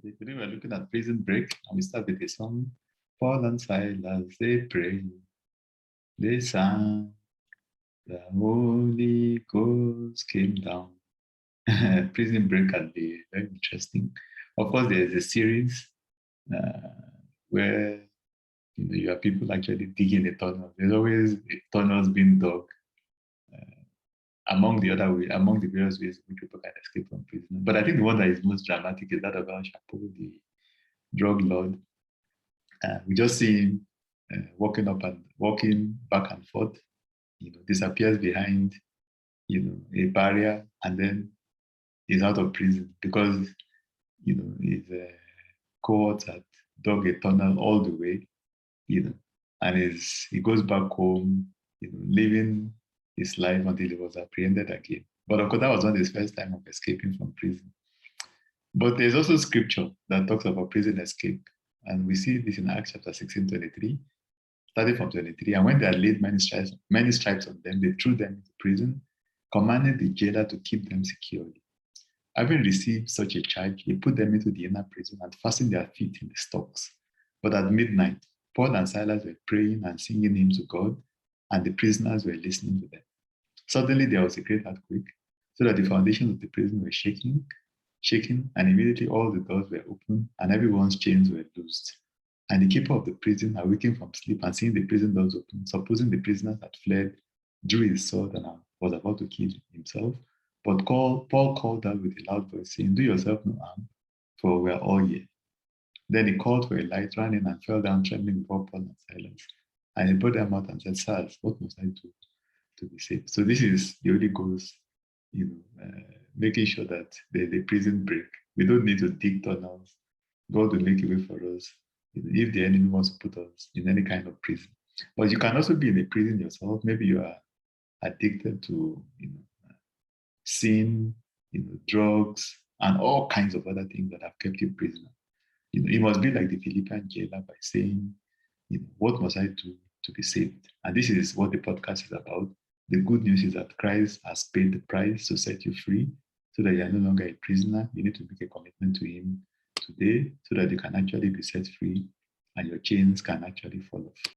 Today we're looking at Prison Break, and we start with a song. Paul and Silas, they prayed, they sang, the Holy Ghost came down. Prison Break can be very interesting. Of course, there's a series uh, where you have people actually digging a tunnel. There's always tunnels being dug. Among the various ways in which people can escape from prison. But I think the one that is most dramatic is that of Al Chapo, the drug lord. We just see him walking back and forth, disappears behind, a barrier, and then he's out of prison because, his cohorts had dug a tunnel all the way, and he goes back home, living his life until he was apprehended again. But of course, that was not his first time of escaping from prison. But there's also scripture that talks about prison escape. And we see this in Acts chapter 16:23, starting from 23. And when they had laid many stripes on them, they threw them into prison, commanding the jailer to keep them securely. Having received such a charge, he put them into the inner prison and fastened their feet in the stocks. But at midnight, Paul and Silas were praying and singing hymns to God, and the prisoners were listening to them. Suddenly there was a great earthquake, so that the foundations of the prison were shaking, and immediately all the doors were opened, and everyone's chains were loosed. And the keeper of the prison, awaking from sleep and seeing the prison doors open, supposing the prisoners had fled, drew his sword and was about to kill himself. But Paul called out with a loud voice, saying, "Do yourself no harm, for we are all here." Then he called for a light, ran in, and fell down trembling before Paul and Silas. And he brought them out and said, "Sirs, what must I do to be saved?" So this is the Holy Ghost, making sure that there's a prison break. We don't need to dig tunnels. God will make a way for us if the enemy wants to put us in any kind of prison. But you can also be in a prison yourself. Maybe you are addicted to sin, drugs, and all kinds of other things that have kept you prisoner. It must be like the Philippian jailer by saying, what must I do to be saved? And this is what the podcast is about. The good news is that Christ has paid the price to set you free so that you are no longer a prisoner. You need to make a commitment to him today so that you can actually be set free and your chains can actually fall off.